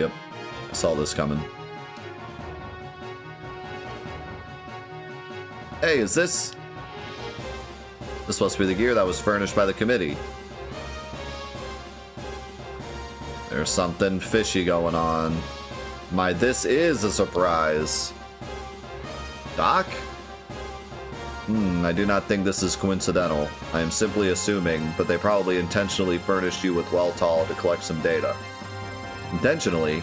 Yep, I saw this coming. Hey, is this... This must be the gear that was furnished by the committee. There's something fishy going on. This is a surprise. Doc? I do not think this is coincidental. I am simply assuming, but they probably intentionally furnished you with Weltall to collect some data. Intentionally?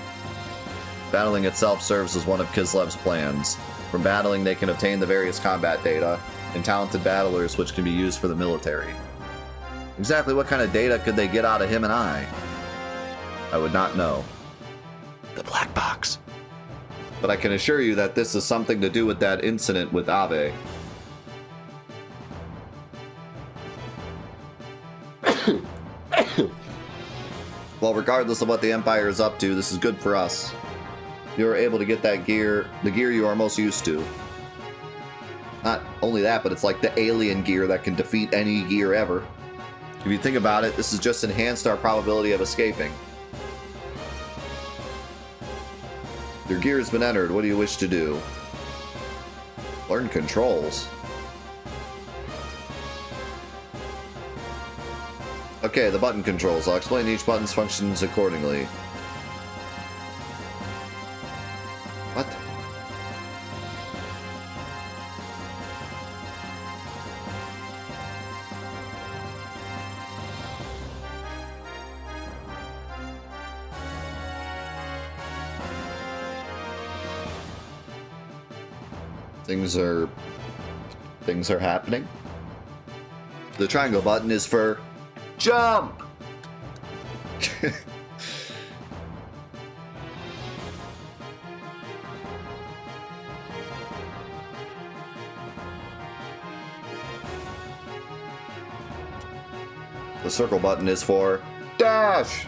Battling itself serves as one of Kislev's plans. From battling, they can obtain the various combat data and talented battlers which can be used for the military. Exactly what kind of data could they get out of him and I would not know. The black box. But I can assure you that this is something to do with that incident with Abe. Well, regardless of what the Empire is up to, this is good for us. You're able to get that gear, the gear you are most used to. Not only that, but it's like the alien gear that can defeat any gear ever. If you think about it, this has just enhanced our probability of escaping. Your gear has been entered. What do you wish to do? Learn controls. Okay, the button controls. I'll explain each button's functions accordingly. What? Things are happening. The triangle button is for jump. The circle button is for dash.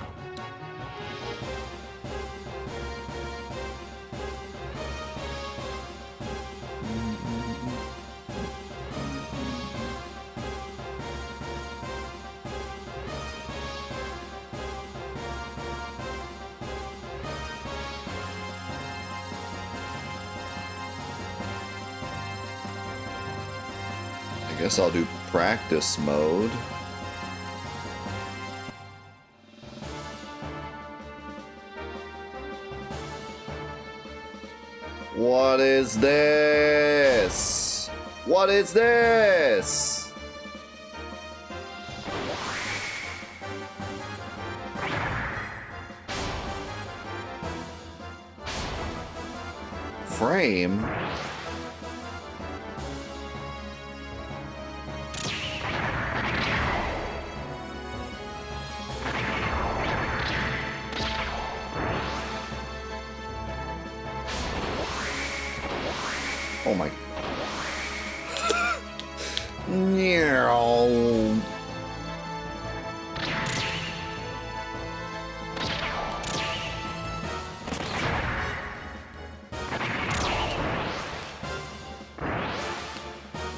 I guess I'll do practice mode. What is this? What is this? Frame? Oh my.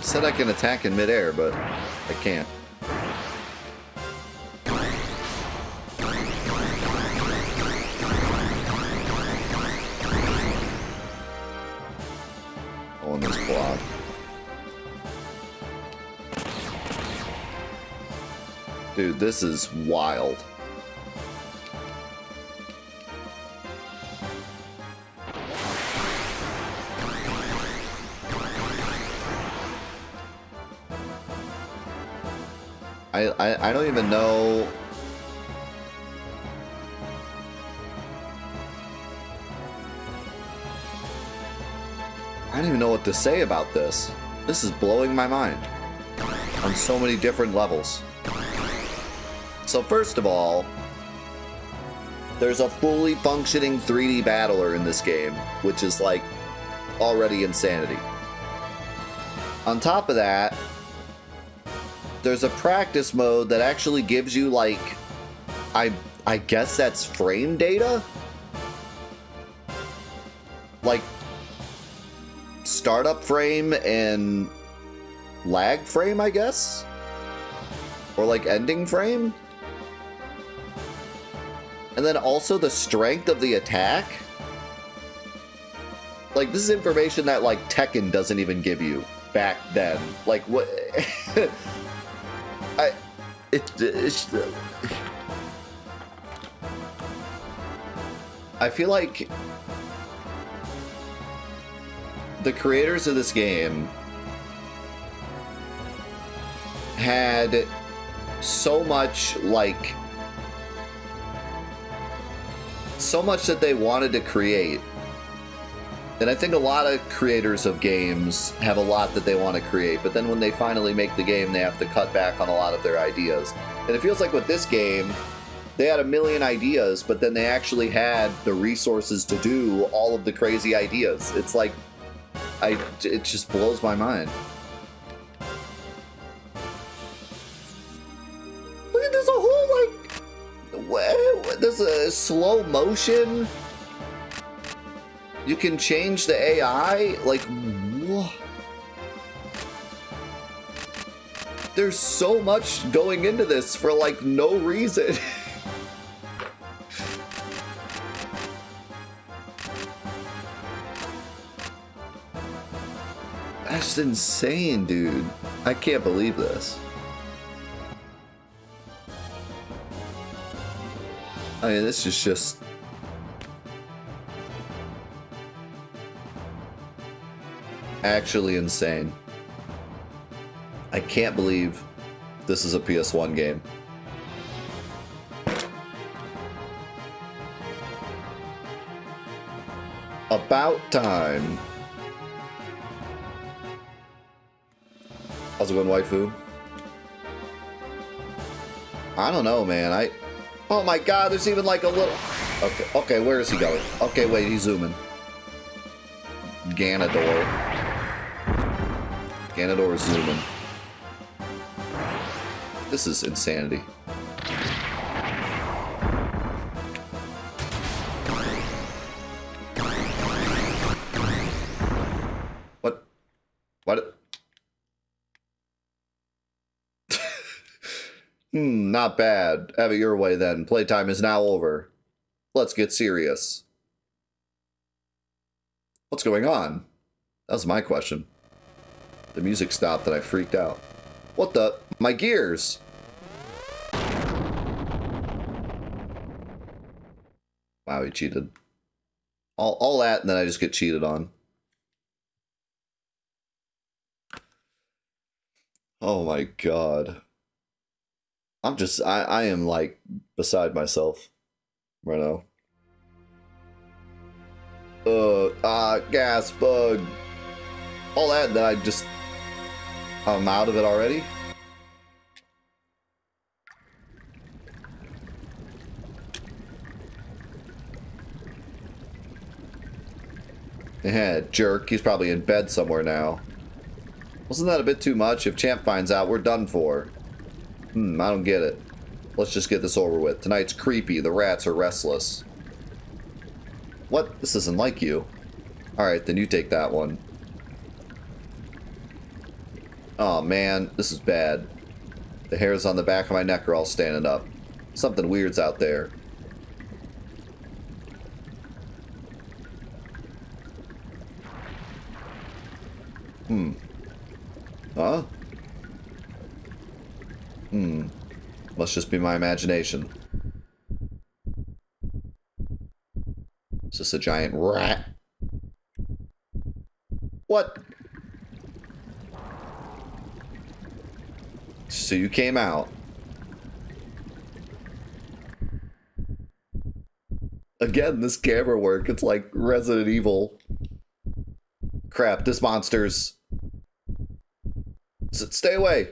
Said I can attack in midair, but I can't. On this block. Dude, this is wild. I don't even know. I don't even know what to say about this. This is blowing my mind on so many different levels. So first of all, there's a fully functioning 3D battler in this game, which is like already insanity. On top of that, there's a practice mode that actually gives you like, I guess that's frame data? Like startup frame and lag frame, I guess? Or like ending frame? And then also the strength of the attack? Like, this is information that, like, Tekken doesn't even give you back then. Like, what... I feel like the creators of this game had so much, like, so much that they wanted to create. And I think a lot of creators of games have a lot that they want to create, but then when they finally make the game, they have to cut back on a lot of their ideas. And it feels like with this game, they had a million ideas, but then they actually had the resources to do all of the crazy ideas. It's like, it just blows my mind. Look at this whole, like, there's a slow motion. You can change the AI, like, what? There's so much going into this for, like, no reason. That's insane, dude. I can't believe this. I mean, this is just... actually insane. I can't believe this is a PS1 game. About time. How's it going, waifu? I don't know, man. Oh my god, there's even like a little... Okay, where is he going? Okay, wait, he's zooming. Ganondorf. Ganondorf is zooming. This is insanity. What? What? Not bad. Have it your way then. Playtime is now over. Let's get serious. What's going on? That was my question. The music stopped and I freaked out. What the? My gears! Wow, he cheated. All that, and then I just get cheated on. Oh my god. I am like beside myself right now. Gas, bug. All that, and then I'm out of it already? Yeah, jerk. He's probably in bed somewhere now. Wasn't that a bit too much? If Champ finds out, we're done for. I don't get it. Let's just get this over with. Tonight's creepy. The rats are restless. What? This isn't like you. Alright, then you take that one. Oh man, this is bad. The hairs on the back of my neck are all standing up. Something weird's out there. Huh? Must just be my imagination. Is this a giant rat? What? So you came out. Again, this camera work, it's like Resident Evil. Crap, this monster's... Stay away!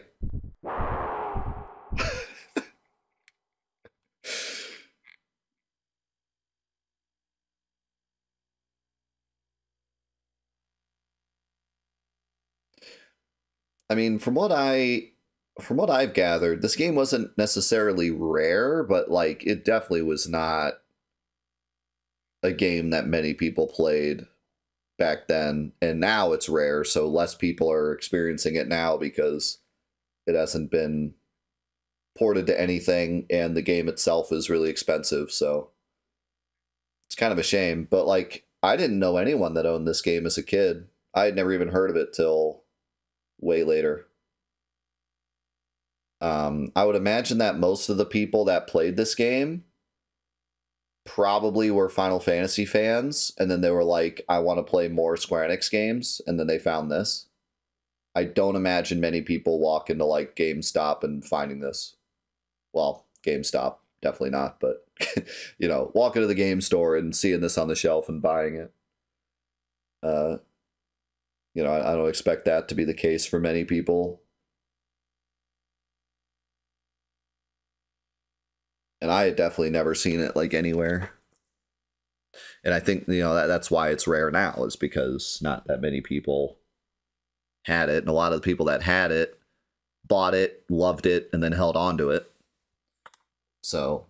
I mean, from what I've gathered, this game wasn't necessarily rare, but like it definitely was not a game that many people played back then, and now it's rare, so less people are experiencing it now because it hasn't been ported to anything, and the game itself is really expensive, so It's kind of a shame, but like, I didn't know anyone that owned this game as a kid. I had never even heard of it till way later. I would imagine that most of the people that played this game probably were Final Fantasy fans, and then they were like, I want to play more Square Enix games, and then they found this. I don't imagine many people walk into like GameStop and finding this. Well, GameStop, definitely not, but you know, walk into the game store and seeing this on the shelf and buying it. You know, I don't expect that to be the case for many people. And I had definitely never seen it like anywhere. And I think, you know, that's why it's rare now, is because not that many people had it. And a lot of the people that had it bought it, loved it, and then held on to it. So.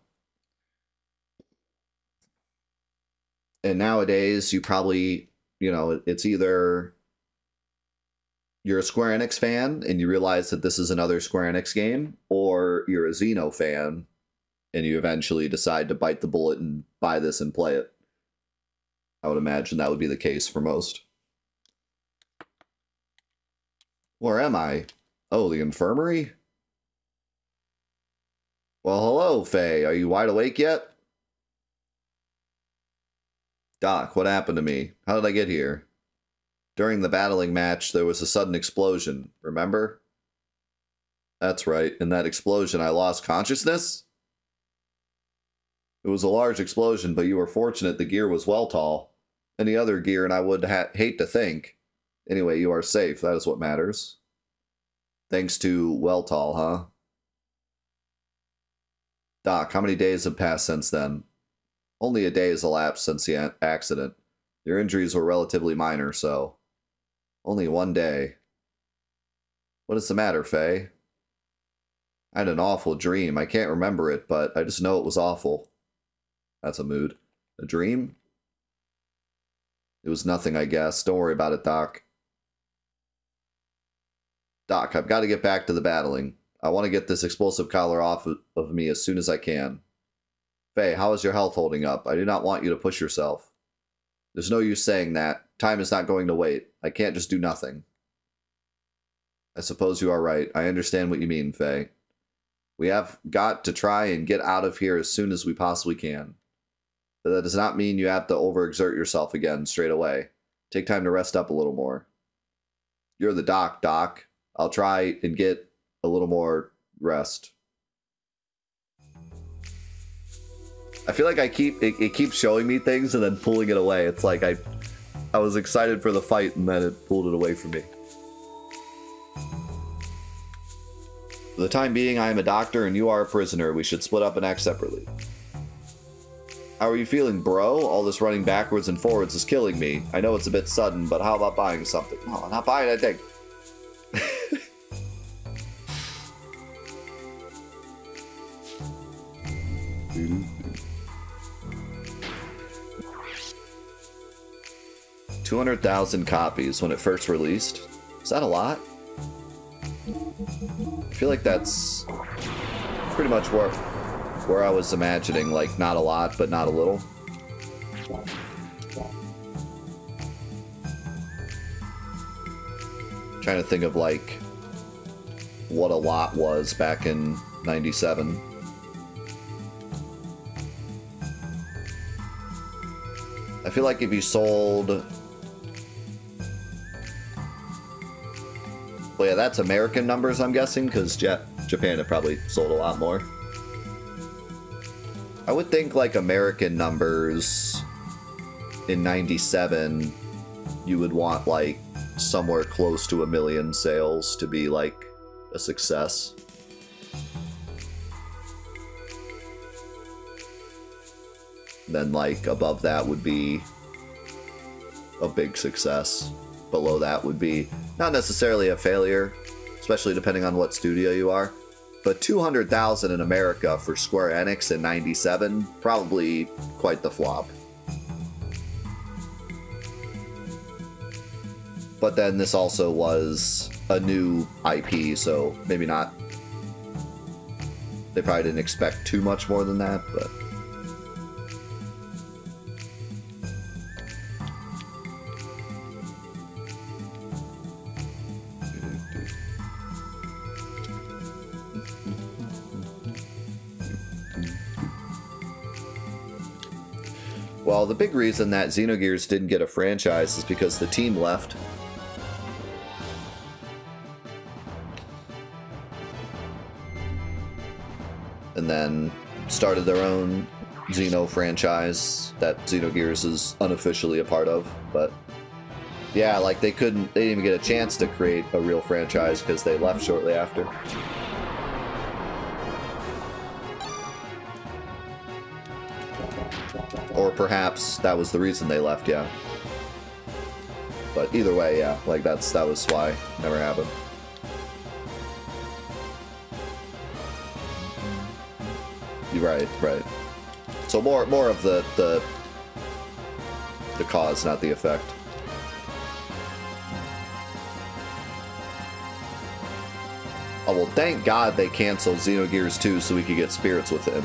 And nowadays, you probably, you know, it's either you're a Square Enix fan and you realize that this is another Square Enix game, or you're a Xeno fan and you eventually decide to bite the bullet and buy this and play it. I would imagine that would be the case for most. Where am I? Oh, the infirmary? Well, hello, Faye. Are you wide awake yet? Doc, what happened to me? How did I get here? During the battling match, there was a sudden explosion, remember? That's right, in that explosion I lost consciousness? It was a large explosion, but you were fortunate the gear was Weltall. Any other gear, and I would hate to think. Anyway, you are safe, that is what matters. Thanks to Weltall, huh? Doc, how many days have passed since then? Only a day has elapsed since the accident. Your injuries were relatively minor, so... Only one day. What is the matter, Faye? I had an awful dream. I can't remember it, but I just know it was awful. That's a mood. A dream? It was nothing, I guess. Don't worry about it, Doc. Doc, I've got to get back to the battling. I want to get this explosive collar off of me as soon as I can. Faye, how is your health holding up? I do not want you to push yourself. There's no use saying that. Time is not going to wait. I can't just do nothing. I suppose you are right. I understand what you mean, Faye. We have got to try and get out of here as soon as we possibly can. But that does not mean you have to overexert yourself again straight away. Take time to rest up a little more. You're the doc, Doc. I'll try and get a little more rest. I feel like it keeps showing me things and then pulling it away. It's like I was excited for the fight and then it pulled it away from me. For the time being, I am a doctor and you are a prisoner. We should split up and act separately. How are you feeling, bro? All this running backwards and forwards is killing me. I know it's a bit sudden, but how about buying something? No, I'm not buying anything. $200,000 copies when it first released. Is that a lot? I feel like that's pretty much where I was imagining, like, not a lot, but not a little. Trying to think of, like, what a lot was back in 97. I feel like if you sold... Well, yeah, that's American numbers, I'm guessing, because Japan had probably sold a lot more. I would think, like, American numbers in 97, you would want, like, somewhere close to 1 million sales to be, like, a success. Then, like, above that would be a big success. Below that would be not necessarily a failure, especially depending on what studio you are. But 200,000 in America for Square Enix in 97, probably quite the flop. But then this also was a new IP, so maybe not. They probably didn't expect too much more than that, but... Well, the big reason that Xenogears didn't get a franchise is because the team left. And then started their own Xeno franchise that Xenogears is unofficially a part of. But yeah, like they didn't even get a chance to create a real franchise because they left shortly after. Or perhaps that was the reason they left, yeah. But either way, yeah, like that was why it never happened. You're right. So more of the cause, not the effect. Oh well, thank God they canceled Xenogears 2 so we could get Spirits with him.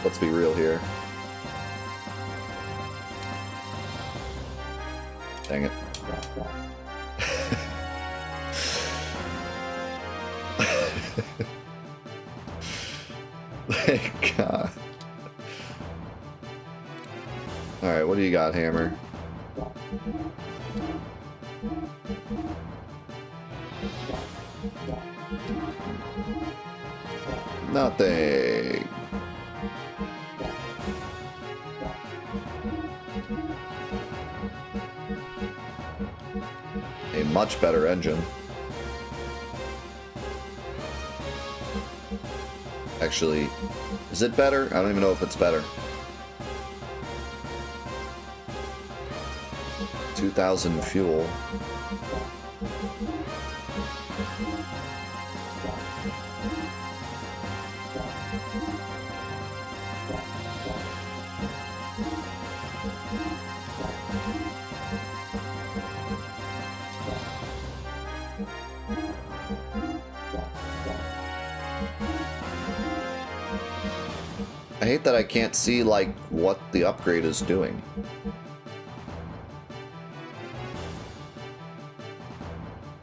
Let's be real here. Dang it. Thank God. Alright, what do you got, Hammer? Nothing. A much better engine. Actually, is it better? I don't even know if it's better. 2,000 fuel. I hate that I can't see, like, what the upgrade is doing.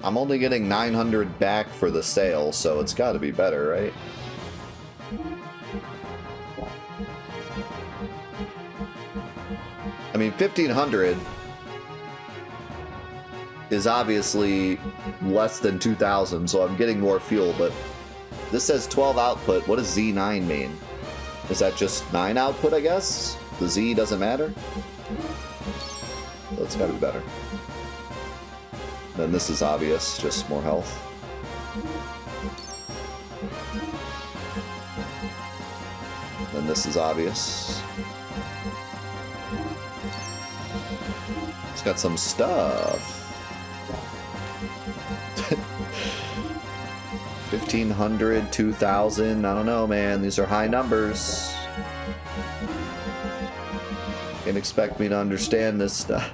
I'm only getting 900 back for the sale, so it's gotta be better, right? I mean, 1,500 is obviously less than 2,000, so I'm getting more fuel, but this says 12 output. What does Z9 mean? Is that just 9 output, I guess? The Z doesn't matter? So it's gotta be better. Then this is obvious, just more health. Then this is obvious. It's got some stuff. 1,500, 2,000, I don't know, man. These are high numbers. Can't expect me to understand this stuff.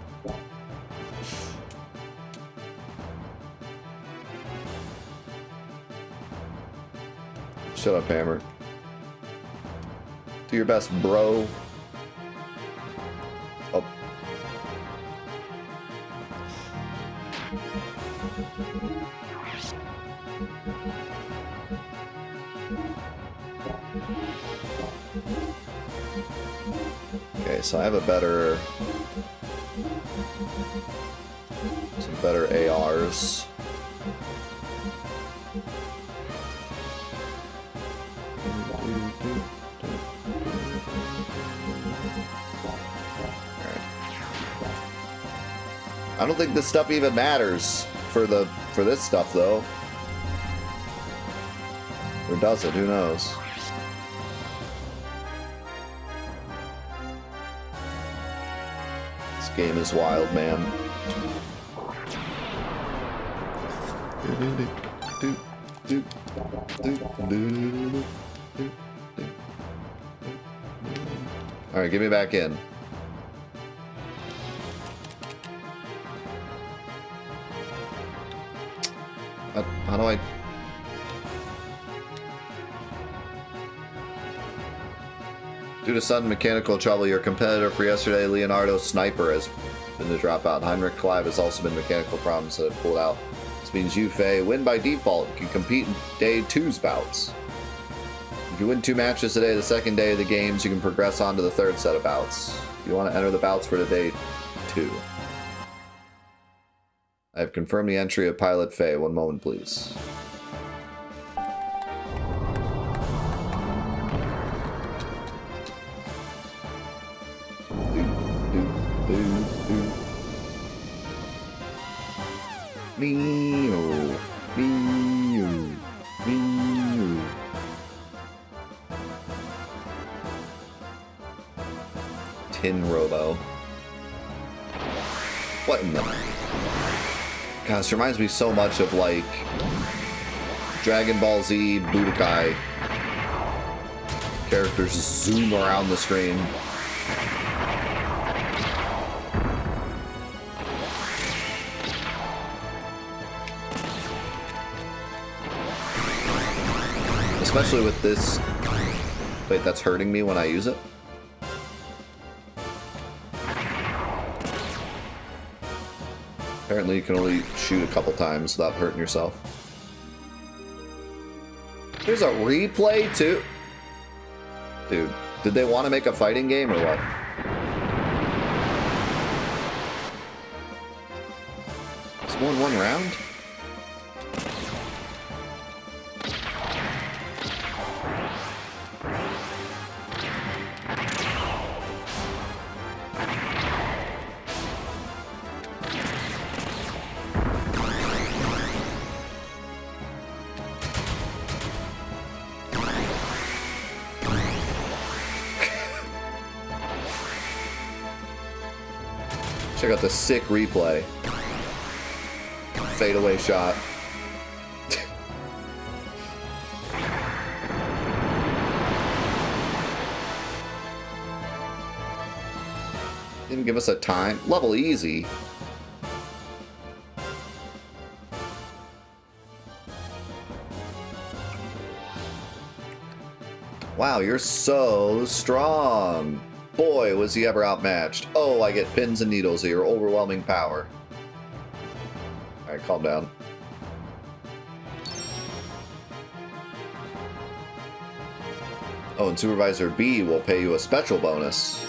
Shut up, Hammer. Do your best, bro. Oh. Okay, so I have some better ARs. I don't think this stuff even matters for this stuff though. Or does it? Who knows? This game is wild, man. Alright, get me back in. How do I... Due to sudden mechanical trouble, your competitor for yesterday, Leonardo Sniper, has been the dropout. Heinrich Clive has also been mechanical problems that have pulled out. This means you, Faye, win by default, can compete in day 2's bouts. If you win 2 matches today, the second day of the games, you can progress on to the 3rd set of bouts. If you want to enter the bouts for today, 2. I have confirmed the entry of Pilot Faye. One moment, please. Tin Robo. What in the... God, this reminds me so much of, like, Dragon Ball Z Budokai. Characters zoom around the screen. Especially with this... Wait, that's hurting me when I use it? Apparently you can only shoot a couple times without hurting yourself. There's a replay too? Dude, did they want to make a fighting game or what? It's more than 1 round? Check out the sick replay. Fadeaway shot. Didn't give us a time. Level easy. Wow, you're so strong. Boy, was he ever outmatched. Oh, I get pins and needles of your overwhelming power. Alright, calm down. Oh, and Supervisor B will pay you a special bonus.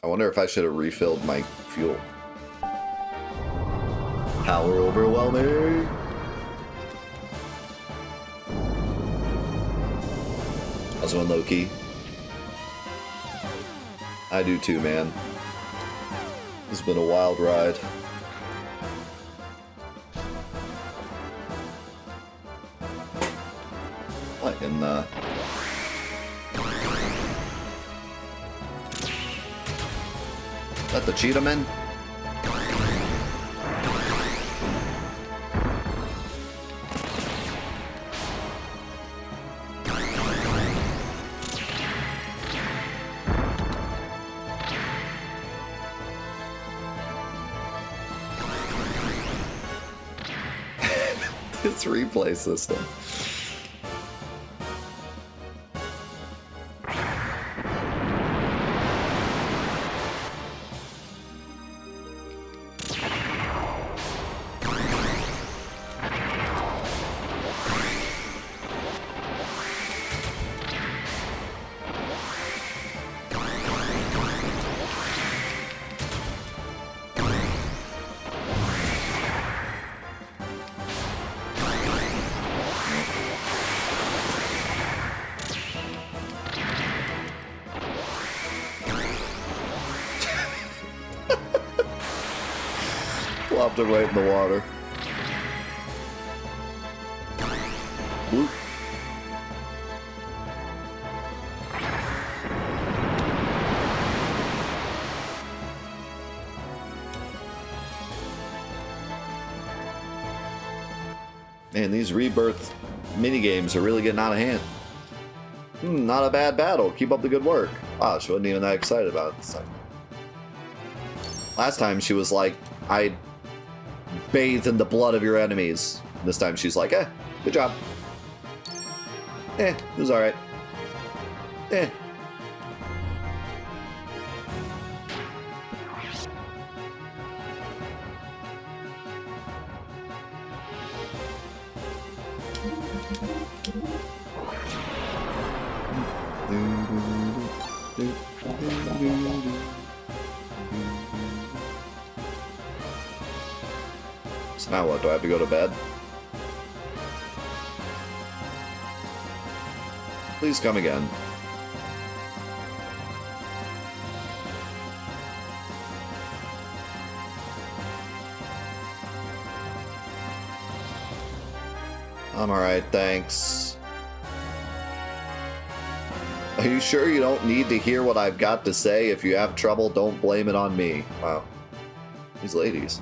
I wonder if I should have refilled my fuel. Power overwhelming. How's it going, Loki? I do too, man. This has been a wild ride. What in the... Is that the Cheetah Men? This replay system. Plopped it right in the water. Bloop. Man, these Rebirth minigames are really getting out of hand. Not a bad battle. Keep up the good work. Wow, she wasn't even that excited about it this time. Last time she was like, I bathed in the blood of your enemies. This time she's like, good job. It was alright. So now what? Do I have to go to bed? Please come again. I'm alright, thanks. Are you sure you don't need to hear what I've got to say? If you have trouble, don't blame it on me. Wow. These ladies.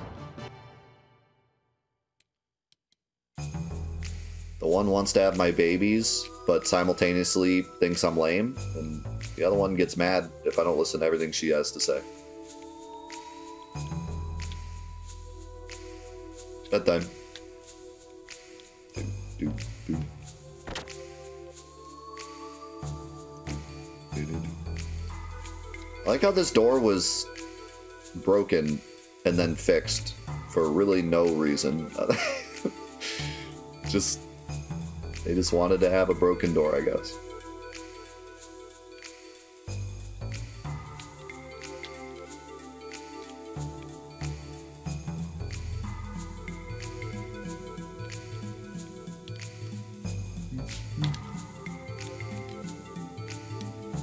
The one wants to have my babies, but simultaneously thinks I'm lame, and the other one gets mad if I don't listen to everything she has to say. Bedtime. I like how this door was broken and then fixed for really no reason. They just wanted to have a broken door, I guess.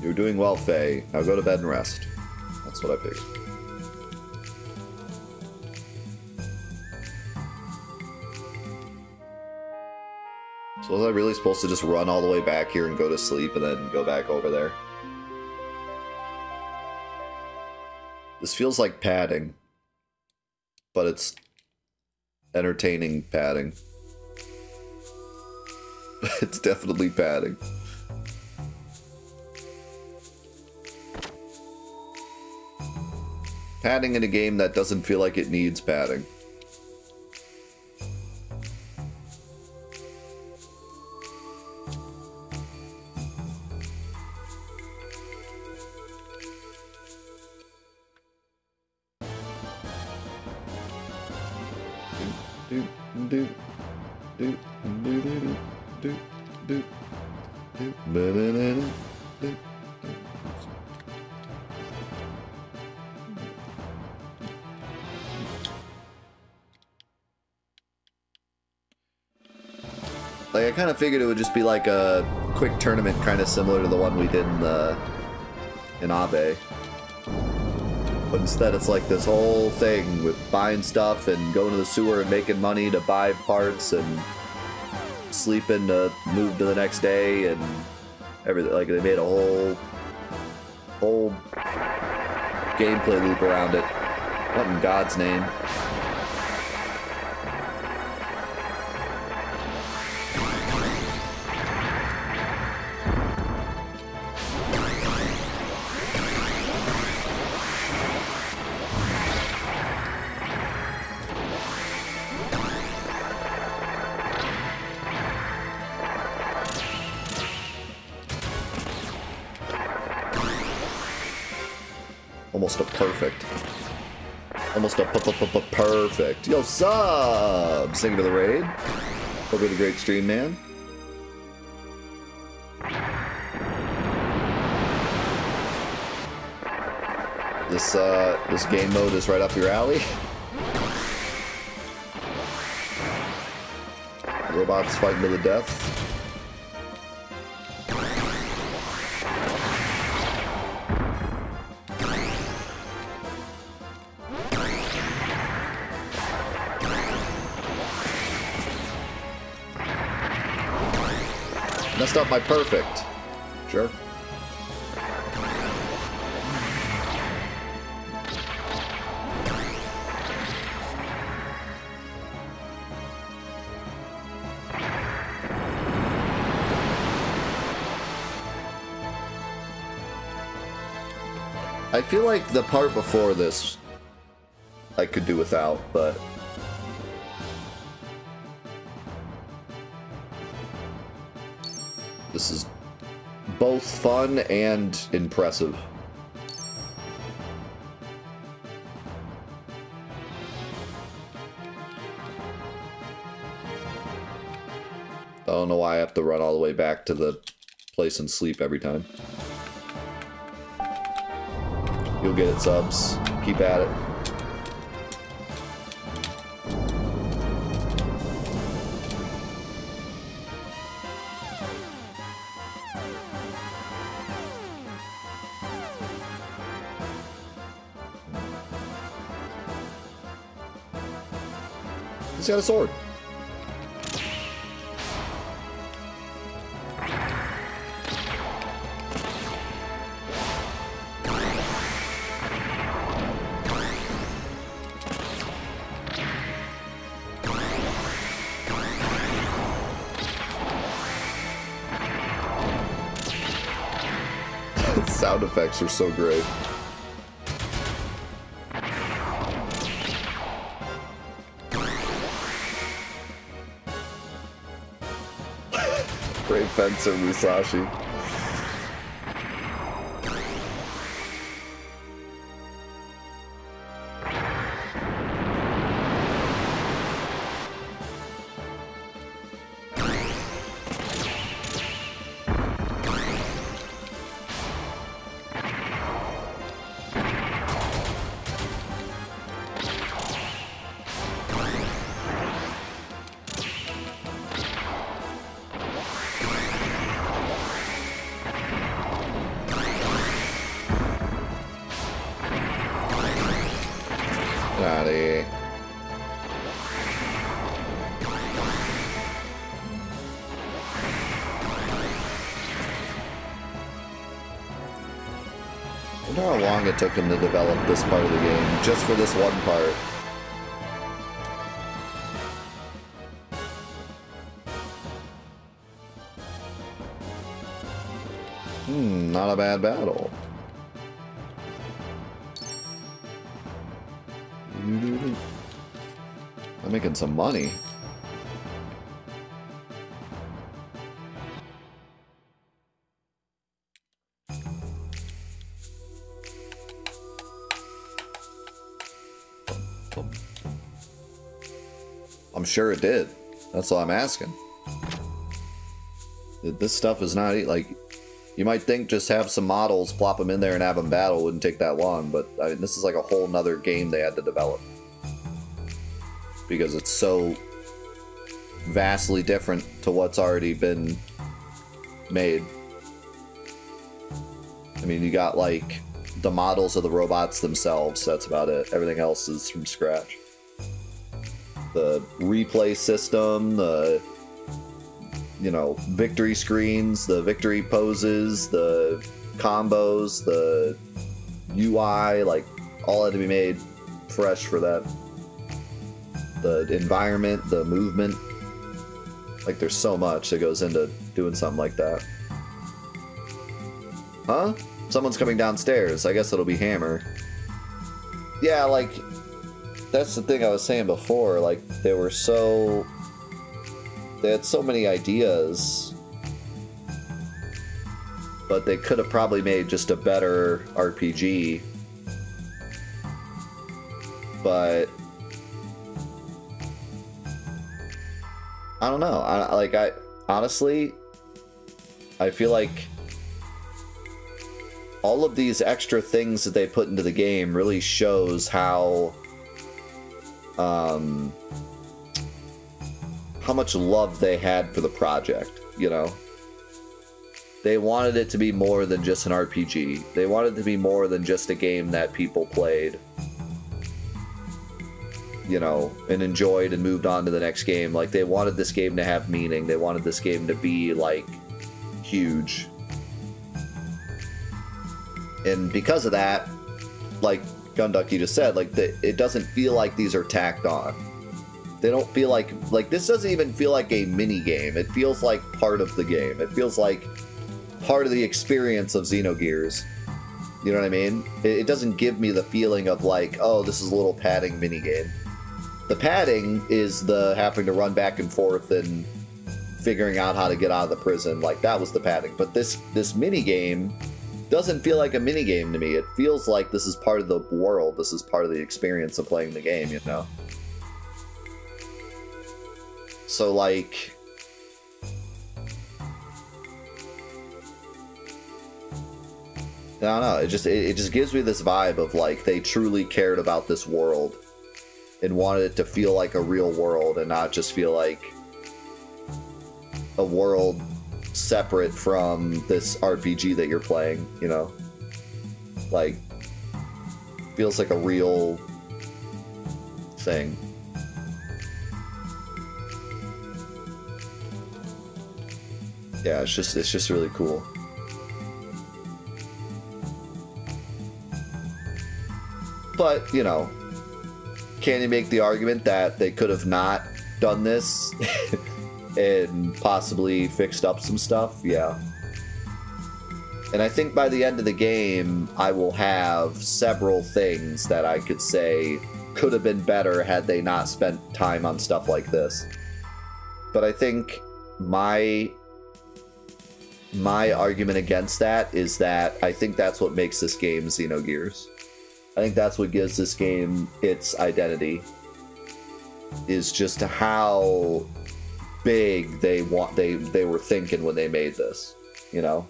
You're doing well, Faye. Now go to bed and rest. That's what I figured. So was I really supposed to just run all the way back here and go to sleep and then go back over there? This feels like padding, but it's entertaining padding. It's definitely padding. Padding in a game that doesn't feel like it needs padding. Like, I kind of figured it would just be like a quick tournament, kind of similar to the one we did in Abe. But instead it's like this whole thing with buying stuff and going to the sewer and making money to buy parts and sleeping to move to the next day and everything. Like, they made a whole gameplay loop around it. What in God's name? Almost a perfect. Almost a perfect. Yo, sub! Thank you for the raid. Hope you had a great stream, man. This game mode is right up your alley. Robots fighting to the death. Messed up my perfect. Sure. I feel like the part before this I could do without, but this is both fun and impressive. I don't know why I have to run all the way back to the place and sleep every time. You'll get it, subs. Keep at it. He's got a sword. Sound effects are so great. Great fencer, Musashi. I wonder how long it took him to develop this part of the game, just for this one part. Not a bad battle. I'm making some money. I'm sure it did. That's all I'm asking. This stuff is not like, you might think just have some models, plop them in there and have them battle wouldn't take that long, but I mean, this is like a whole nother game they had to develop. Because it's so vastly different to what's already been made. I mean, you got like the models of the robots themselves, that's about it. Everything else is from scratch. The replay system, the, you know, victory screens, the victory poses, the combos, the UI, like, all had to be made fresh for that. The environment, the movement, like, there's so much that goes into doing something like that. Huh? Someone's coming downstairs. I guess it'll be Hammer. Yeah, like, that's the thing I was saying before, like, they had so many ideas, but they could have probably made just a better RPG, but I don't know, I honestly, I feel like all of these extra things that they put into the game really shows how much love they had for the project, you know? They wanted it to be more than just an RPG. They wanted it to be more than just a game that people played, you know, and enjoyed and moved on to the next game. Like, they wanted this game to have meaning. They wanted this game to be, like, huge. And because of that, like Gunducky just said, like, it doesn't feel like these are tacked on. They don't feel like this doesn't even feel like a mini game. It feels like part of the game. It feels like part of the experience of Xenogears. You know what I mean? It doesn't give me the feeling of like, oh, this is a little padding mini game. The padding is the having to run back and forth and figuring out how to get out of the prison. Like, that was the padding. But this mini game doesn't feel like a mini game to me. It feels like this is part of the world. This is part of the experience of playing the game, you know? So, like, I don't know, it just gives me this vibe of like they truly cared about this world and wanted it to feel like a real world and not just feel like a world separate from this RPG that you're playing, you know? Like, feels like a real thing. Yeah, it's just really cool. But, you know, can you make the argument that they could have not done this and possibly fixed up some stuff? Yeah. And I think by the end of the game, I will have several things that I could say could have been better had they not spent time on stuff like this. But I think my argument against that is that I think that's what makes this game Xenogears. I think that's what gives this game its identity, is just how big they were thinking when they made this, you know?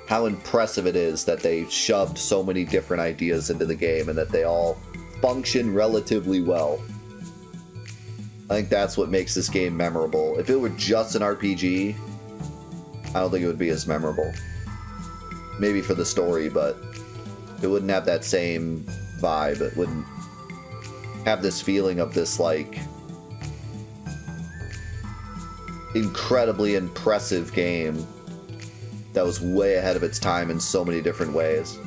How impressive it is that they shoved so many different ideas into the game and that they all function relatively well. I think that's what makes this game memorable. If it were just an RPG, I don't think it would be as memorable. Maybe for the story, but it wouldn't have that same vibe. It wouldn't have this feeling of this, like, incredibly impressive game that was way ahead of its time in so many different ways.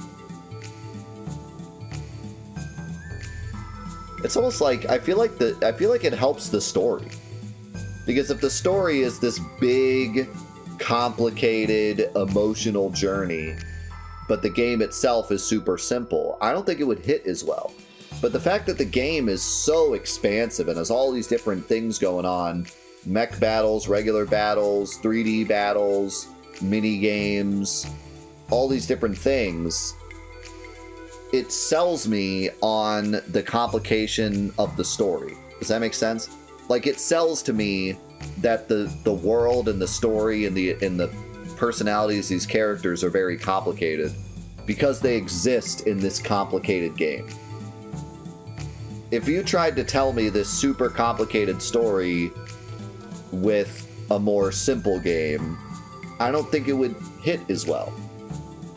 It's almost like, I feel like it helps the story. Because if the story is this big, complicated, emotional journey, but the game itself is super simple, I don't think it would hit as well. But the fact that the game is so expansive and has all these different things going on, mech battles, regular battles, 3D battles, mini games, all these different things, it sells me on the complication of the story. Does that make sense? Like, it sells to me that the world and the story and the personalities of these characters are very complicated because they exist in this complicated game. If you tried to tell me this super complicated story with a more simple game, I don't think it would hit as well.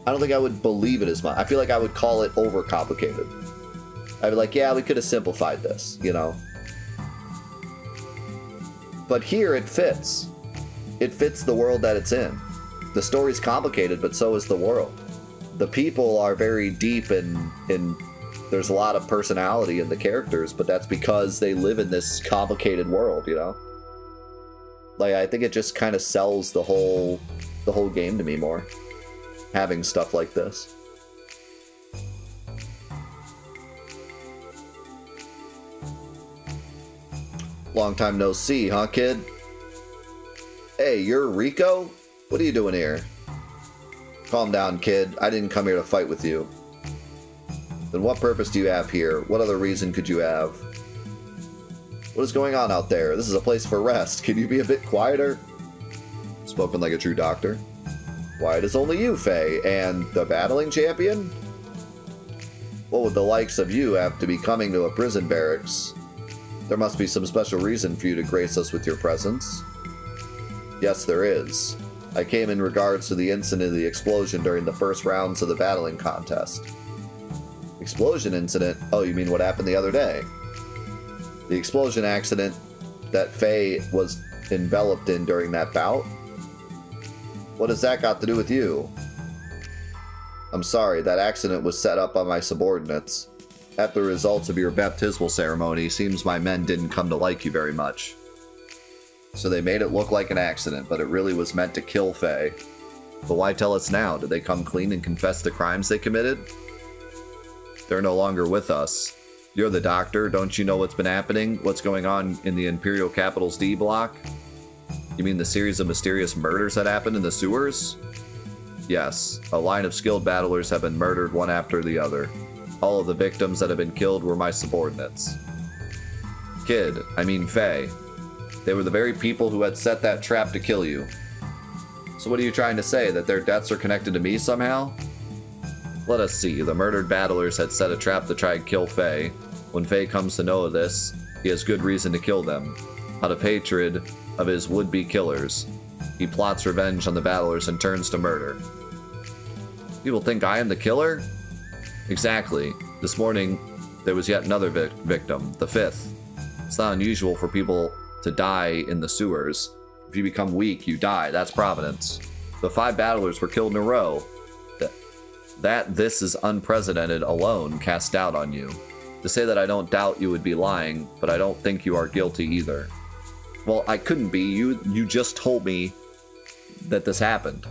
I don't think I would believe it as much. I feel like I would call it overcomplicated. I'd be like, yeah, we could have simplified this, you know? But here it fits. It fits the world that it's in. The story's complicated, but so is the world. The people are very deep and there's a lot of personality in the characters, but that's because they live in this complicated world, you know? Like, I think it just kind of sells the whole game to me more, having stuff like this. Long time no see, huh, kid? Hey, you're Rico? What are you doing here? Calm down, kid. I didn't come here to fight with you. Then what purpose do you have here? What other reason could you have? What is going on out there? This is a place for rest. Can you be a bit quieter? Spoken like a true doctor. Why, it is only you, Faye, and the battling champion? What would the likes of you have to be coming to a prison barracks? There must be some special reason for you to grace us with your presence. Yes, there is. I came in regards to the incident of the explosion during the first rounds of the battling contest. Explosion incident? Oh, you mean what happened the other day? The explosion accident that Faye was enveloped in during that bout? What has that got to do with you? I'm sorry, that accident was set up by my subordinates. After the results of your baptismal ceremony, seems my men didn't come to like you very much. So they made it look like an accident, but it really was meant to kill Faye. But why tell us now? Did they come clean and confess the crimes they committed? They're no longer with us. You're the doctor, don't you know what's been happening? What's going on in the Imperial Capital's D block? You mean the series of mysterious murders that happened in the sewers? Yes, a line of skilled battlers have been murdered one after the other. All of the victims that have been killed were my subordinates. Kid, I mean Faye. They were the very people who had set that trap to kill you. So what are you trying to say? That their deaths are connected to me somehow? Let us see. The murdered battlers had set a trap to try and kill Faye. When Faye comes to know of this, he has good reason to kill them. Out of hatred of his would-be killers, he plots revenge on the battlers and turns to murder. People think I am the killer? Exactly. This morning, there was yet another victim, the 5th. It's not unusual for people to die in the sewers. If you become weak, you die. That's Providence. The 5 battlers were killed in a row. This is unprecedented alone cast doubt on you. To say that I don't doubt you would be lying, but I don't think you are guilty either. Well, I couldn't be. You just told me that this happened.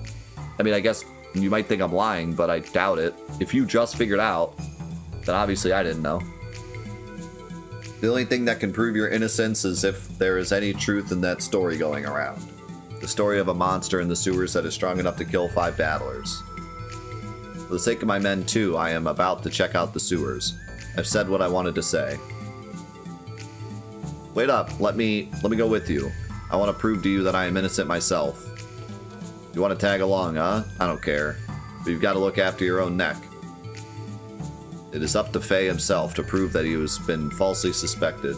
I mean, I guess you might think I'm lying, but I doubt it. If you just figured out, then obviously I didn't know. The only thing that can prove your innocence is if there is any truth in that story going around. The story of a monster in the sewers that is strong enough to kill 5 battlers. For the sake of my men, too, I am about to check out the sewers. I've said what I wanted to say. Wait up, let me go with you. I want to prove to you that I am innocent myself. You want to tag along, huh? I don't care. But you've got to look after your own neck. It is up to Faye himself to prove that he has been falsely suspected.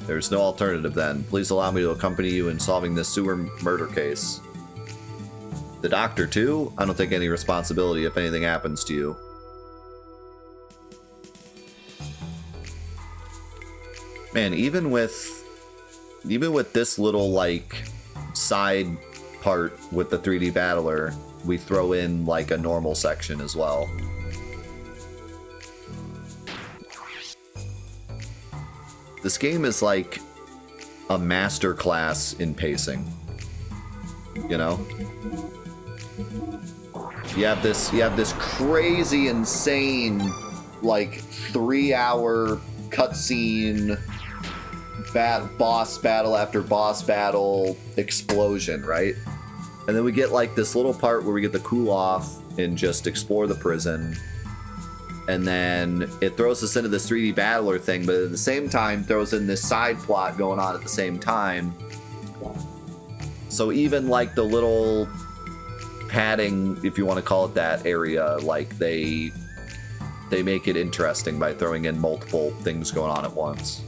There is no alternative then. Please allow me to accompany you in solving this sewer murder case. The doctor too? I don't take any responsibility if anything happens to you. Man, even with this little, like, side part with the 3D battler, we throw in, like, a normal section as well. This game is like a master class in pacing. You know? You have this crazy, insane, like, 3-hour cutscene boss battle after boss battle explosion, right? And then we get like this little part where we get to cool off and just explore the prison. And then it throws us into this 3D battler thing, but at the same time throws in this side plot going on at the same time. So even like the little padding, if you want to call it that, area, like they make it interesting by throwing in multiple things going on at once.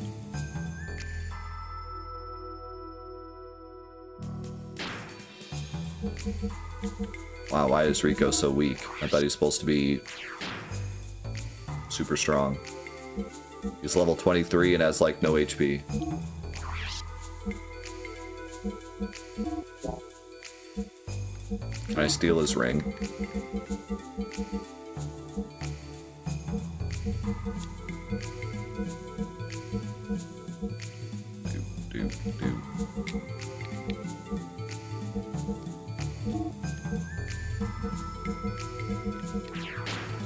Wow, why is Rico so weak? I thought he was supposed to be super strong. He's level 23 and has like no HP. Can I steal his ring?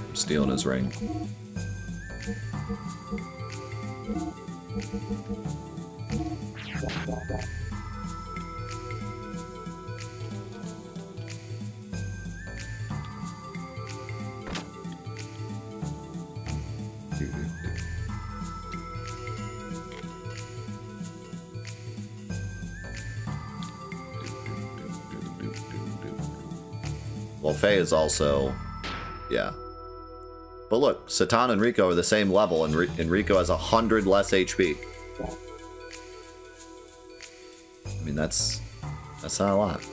I'm stealing his ring. Well, Faye is also, yeah. But look, Satan and Rico are the same level, and Rico has 100 less HP. I mean, that's not a lot.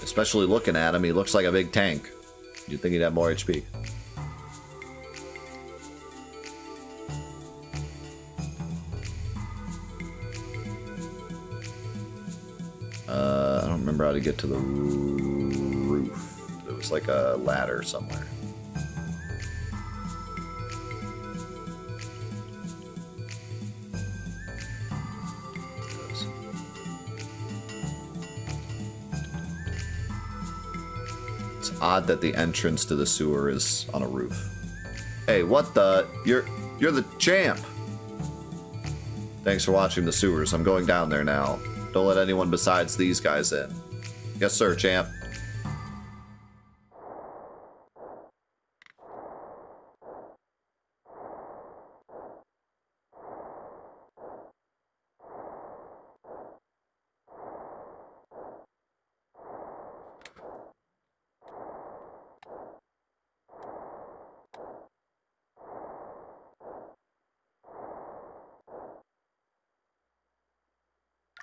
Especially looking at him, he looks like a big tank. You'd think he'd have more HP. I don't remember how to get to the roof. There was like a ladder somewhere. It's odd that the entrance to the sewer is on a roof. Hey, what the? You're the champ! Thanks for watching the sewers. I'm going down there now. Don't let anyone besides these guys in. Yes, sir, champ.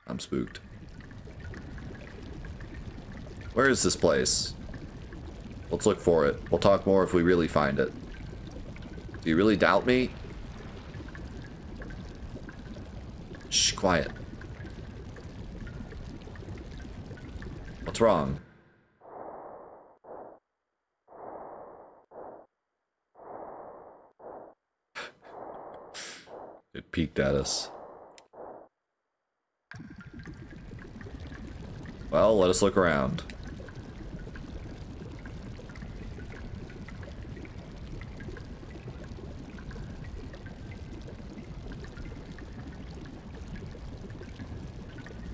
I'm spooked. Where is this place? Let's look for it. We'll talk more if we really find it. Do you really doubt me? Shh, quiet. What's wrong? It peeked at us. Well, let us look around.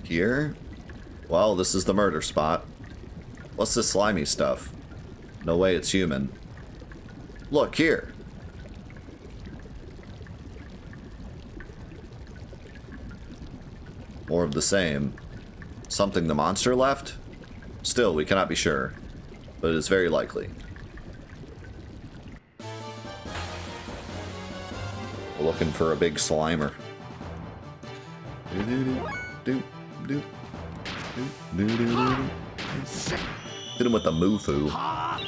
Here? Well, this is the murder spot. What's this slimy stuff? No way it's human. Look, here! More of the same. Something the monster left? Still, we cannot be sure, but it is very likely. We're looking for a big slimer. Hit him with the Mufu. I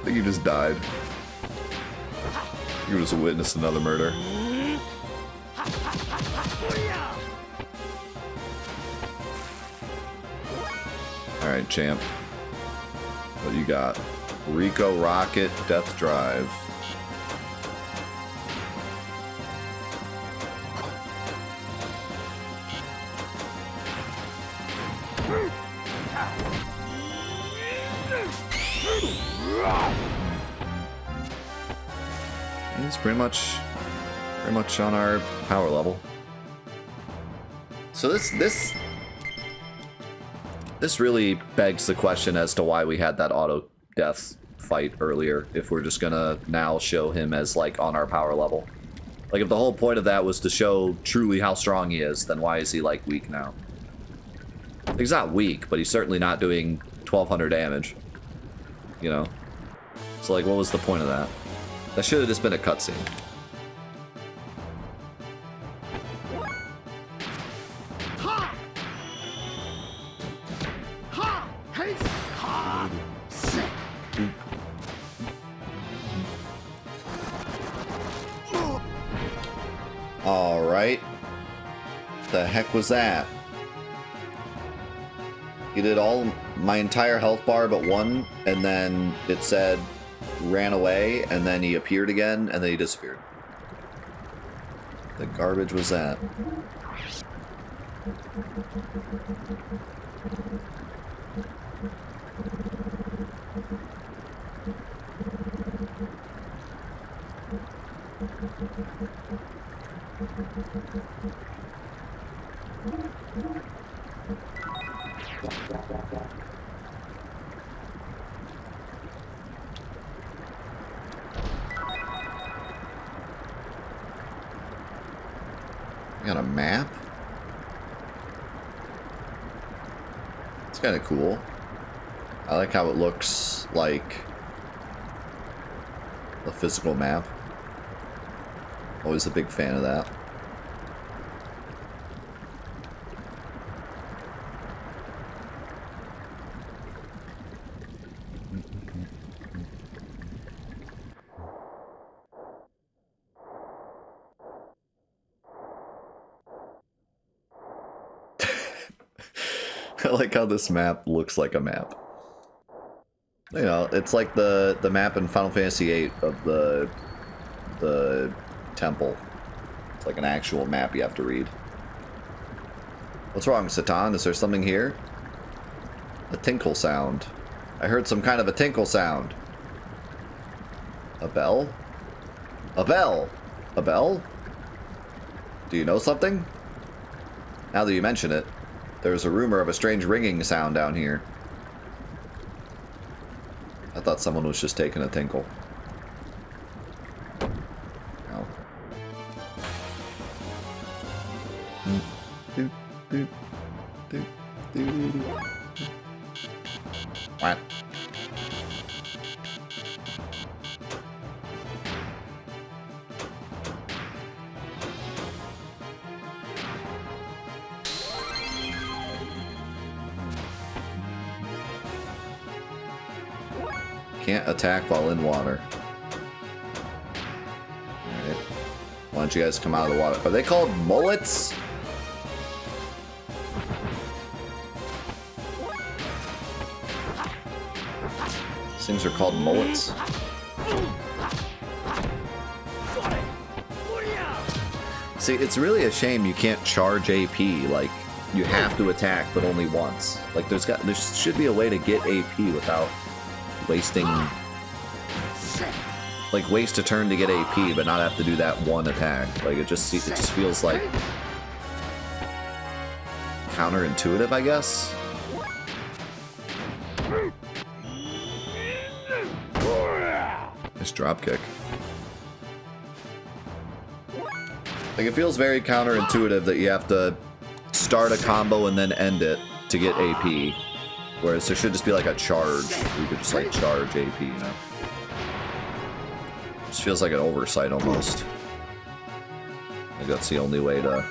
think you just died. You just witnessed another murder. Alright, champ. What you got? Rico Rocket Death Drive. It's pretty much on our power level. So this really begs the question as to why we had that auto death fight earlier, if we're just gonna now show him as like on our power level. Like if the whole point of that was to show truly how strong he is, then why is he like weak now? He's not weak, but he's certainly not doing 1200 damage. You know? So like what was the point of that? That should have just been a cutscene. Alright. The heck was that? He did my entire health bar but one, and then it said ran away, and then he appeared again, and then he disappeared. The garbage was that? Got a map? It's kind of cool. I like how it looks like a physical map. Always a big fan of that. I like how this map looks like a map. You know, it's like the map in Final Fantasy VIII of the temple. It's like an actual map you have to read. What's wrong, Satan? Is there something here? A tinkle sound. I heard some kind of a tinkle sound. A bell? A bell! A bell? Do you know something? Now that you mention it, there's a rumor of a strange ringing sound down here. I thought someone was just taking a tinkle. No. What? Can't attack while in water. Alright. Why don't you guys come out of the water? Are they called mullets? These things are called mullets. See, it's really a shame you can't charge AP. Like, you have to attack, but only once. Like, there should be a way to get AP without wasting, like, waste a turn to get AP, but not have to do that one attack. Like, it just feels like counterintuitive, I guess. Nice dropkick. Like, it feels very counterintuitive that you have to start a combo and then end it to get AP. Whereas there should just be like a charge. You could just like charge AP, you know? Just feels like an oversight almost. I think that's the only way to...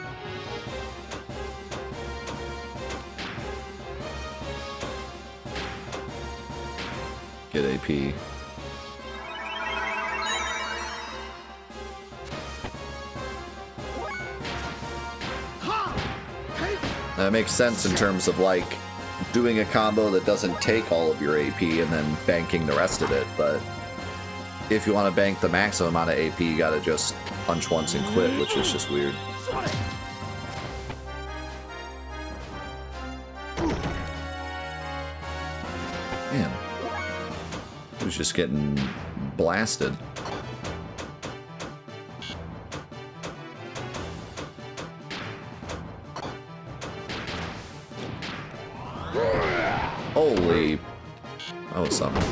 get AP. That makes sense in terms of like doing a combo that doesn't take all of your AP and then banking the rest of it, but if you want to bank the maximum amount of AP, you gotta just punch once and quit, which is just weird. Man, he was just getting blasted. Holy... that was something.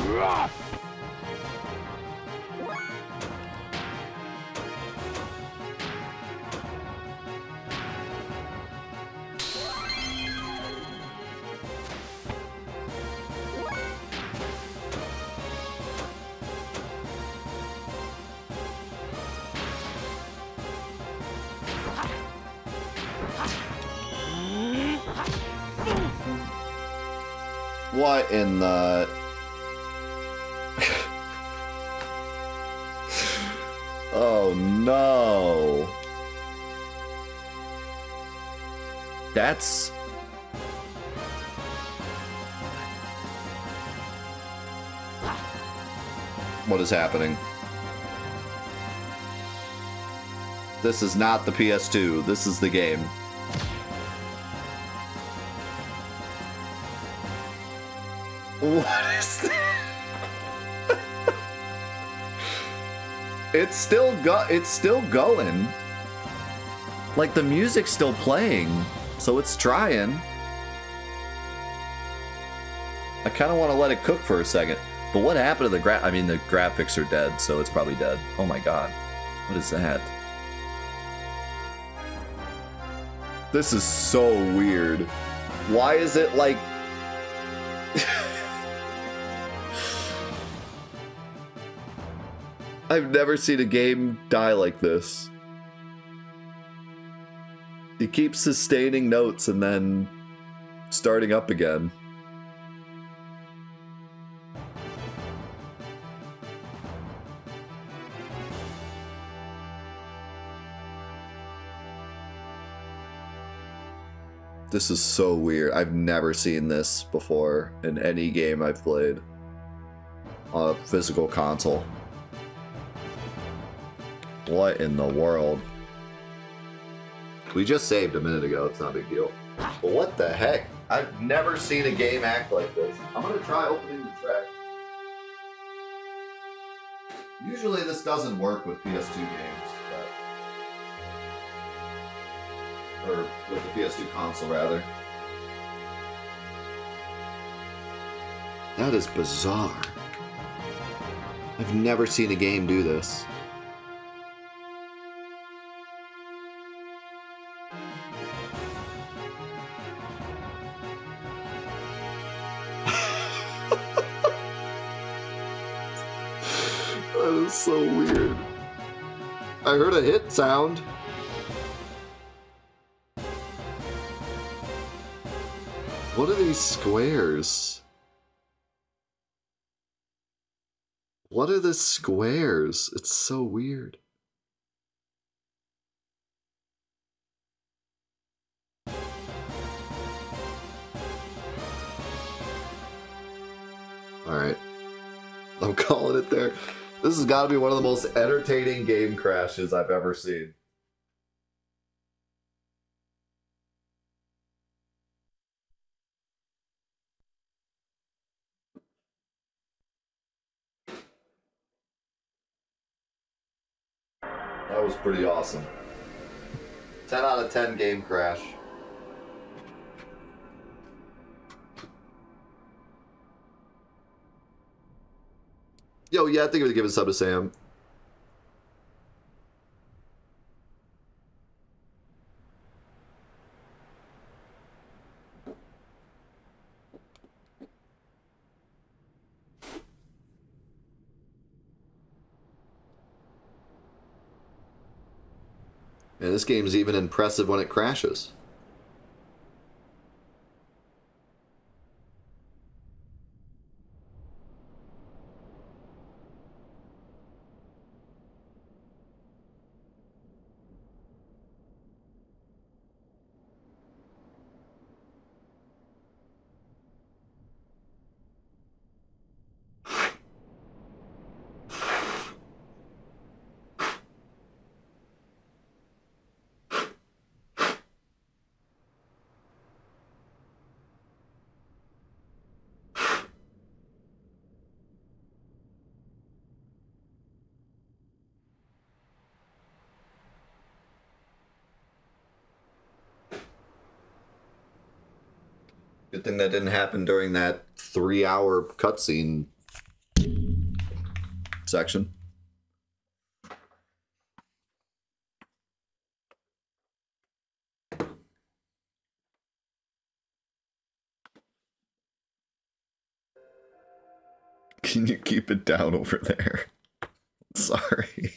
What in the... oh no. That's... what is happening? This is not the PS2, this is the game. What is that? It's still going. Like, the music's still playing, so it's trying. I kind of want to let it cook for a second. But what happened to the I mean, the graphics are dead, so it's probably dead. Oh my god. What is that? This is so weird. Why is it like... I've never seen a game die like this. It keeps sustaining notes and then starting up again. This is so weird. I've never seen this before in any game I've played on a physical console. What in the world? We just saved a minute ago, it's not a big deal. But what the heck? I've never seen a game act like this. I'm gonna try opening the track. Usually this doesn't work with PS2 games, but... or with the PS2 console, rather. That is bizarre. I've never seen a game do this. is so weird. I heard a hit sound. What are these squares? What are the squares? It's so weird. Alright. I'm calling it there. This has got to be one of the most entertaining game crashes I've ever seen. That was pretty awesome. 10 out of 10 game crash. Yo, yeah, I think I'm gonna give it a sub to Sam. And this game's even impressive when it crashes. Good thing that didn't happen during that 3-hour cutscene section. Can you keep it down over there? Sorry.